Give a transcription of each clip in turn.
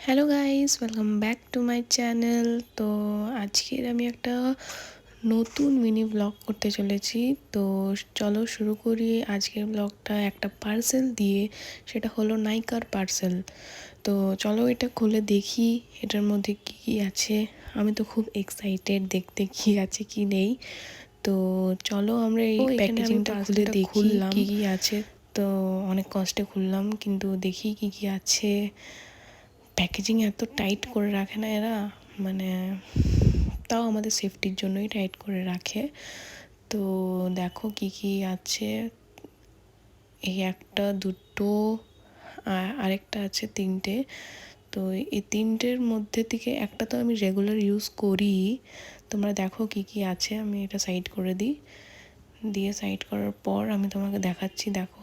Hello guys, welcome back to my channel. তো আজকের আমি একটা নতুন মিনি ব্লগ করতে চলেছি। তো চলো শুরু করি আজকের ব্লগটা একটা পার্সেল দিয়ে। সেটা হলো নাইকার পার্সেল। তো চলো এটা খুলে দেখি এটার মধ্যে কি কি আছে। আমি তো খুব এক্সাইটেড দেখতে কি আছে কি নেই। তো চলো আমরা এই প্যাকেজিংটা খুলে দেখি কি কি আছে। তো অনেক কষ্টে খুললাম, কিন্তু দেখি কি কি আছে। প্যাকেজিং এত টাইট করে রাখে না এরা, মানে তাও আমাদের সেফটির জন্যই টাইট করে রাখে। তো দেখো কি কি আছে। এই একটা, দুটো, আরেকটা আছে, তিনটে। তো এই তিনটের মধ্যে থেকে একটা তো আমি রেগুলার ইউজ করি। তোমরা দেখো কি কি আছে। আমি এটা সাইড করে দিই, দিয়ে সাইড করার পর আমি তোমাকে দেখাচ্ছি। দেখো,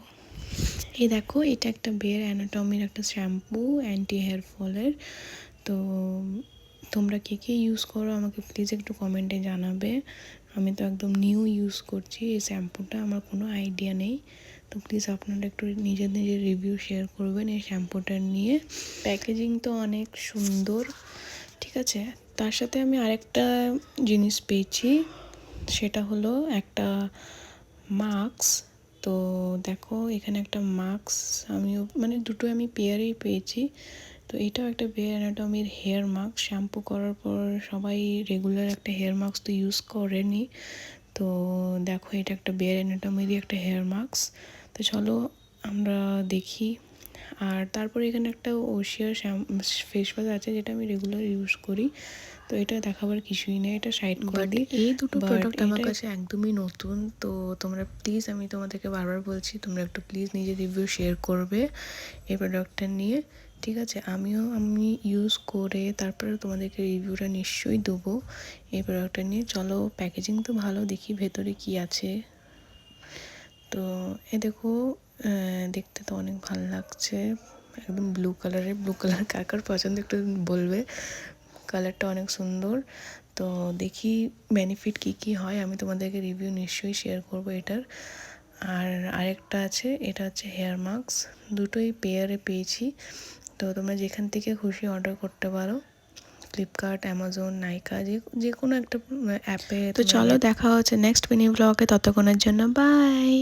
এই দেখো, এটা একটা বেয়ার অ্যানাটমির একটা শ্যাম্পু, অ্যান্টি হেয়ার ফলের। তো তোমরা কে কে ইউজ করো আমাকে প্লিজ একটু কমেন্টে জানাবে। আমি তো একদম নিউ ইউজ করছি এই শ্যাম্পুটা, আমার কোনো আইডিয়া নেই। তো প্লিজ আপনারা একটু নিজের রিভিউ শেয়ার করবেন এই শ্যাম্পুটার নিয়ে। প্যাকেজিং তো অনেক সুন্দর, ঠিক আছে। তার সাথে আমি আরেকটা জিনিস পেয়েছি, সেটা হলো একটা মাস্ক। তো দেখো এখানে একটা মাস্ক, আমিও মানে দুটো আমি পেয়ারেই পেয়েছি। তো এটাও একটা বেয়ার অ্যানাটমির হেয়ার মাস্ক। শ্যাম্পু করার পর সবাই রেগুলার একটা হেয়ার মাস্ক তো ইউজ করেনি। তো দেখো এটা একটা বেয়ার অ্যানাটমিরই একটা হেয়ার মাস্ক। তো চলো আমরা দেখি। আর তারপরে এখানে একটা ওশিয়ার ফেস ওয়াশ আছে, যেটা আমি রেগুলার ইউজ করি। তো এটা দেখাবার কিছুই নেই, এটা সাইড করে দিই। এই দুটো প্রোডাক্ট আমার কাছে একদমই নতুন। তো তোমরা প্লিজ, আমি তোমাদেরকে বারবার বলছি, তোমরা একটু প্লিজ নিজের রিভিউ শেয়ার করবে এই প্রোডাক্টটা নিয়ে, ঠিক আছে। আমি ইউজ করে তারপরে তোমাদেরকে রিভিউটা নিশ্চয়ই দেবো এই প্রোডাক্টটা নিয়ে। চলো, প্যাকেজিং তো ভালো, দেখি ভেতরে কি আছে। তো এ দেখো, দেখতে তো অনেক ভালো লাগছে, একদম ব্লু কালারের। ব্লু কালার কার কার পছন্দ একটু বলবে, কালারটা অনেক সুন্দর। তো দেখি বেনিফিট কি কি হয়, আমি তোমাদেরকে রিভিউ নিশ্চয়ই শেয়ার করব এটার। আর আরেকটা আছে, এটা হচ্ছে হেয়ার মাস্ক। দুটোই পেয়ারে পেয়েছি। তো তোমরা যেখান থেকে খুশি অর্ডার করতে পারো, ফ্লিপকার্ট, অ্যামাজন, নাইকা, যে কোনো একটা অ্যাপে। তো চলো দেখা হচ্ছে নেক্সট মিনি ব্লগে, ততক্ষণের জন্য বাই।